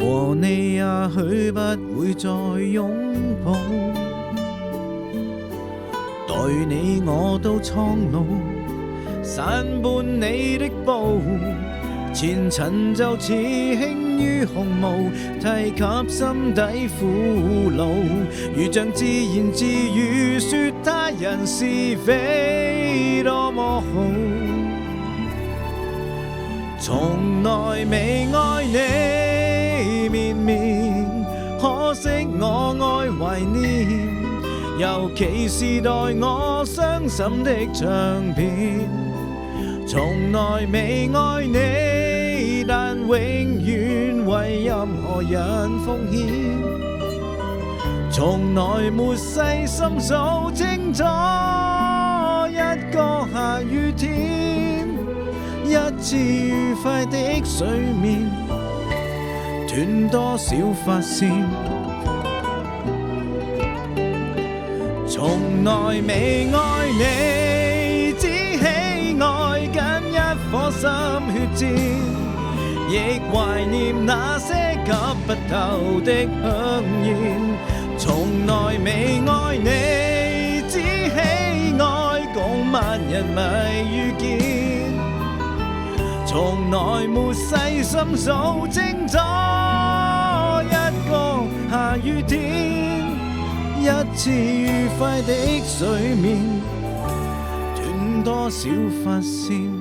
和你也許不會再擁抱，待你我都蒼老，散伴你的步，前塵就似輕於鴻毛，提及心底苦惱，如像自言自語說他人是非多麼好，從來未愛你綿綿，可惜我愛懷念，尤其是待我傷心的唱片，從來未愛你，但永遠為任何人奉獻，從來沒細心數清楚一個下雨天，一次愉快的睡眠，斷多少髮線，從來未愛你，只喜愛緊一顆心血戰，亦懷念那些吸不透的香煙，從來未愛你，只喜愛共萬人迷遇見，從來沒細心數清楚一個下雨天，一次愉快的睡眠，斷多少髮線。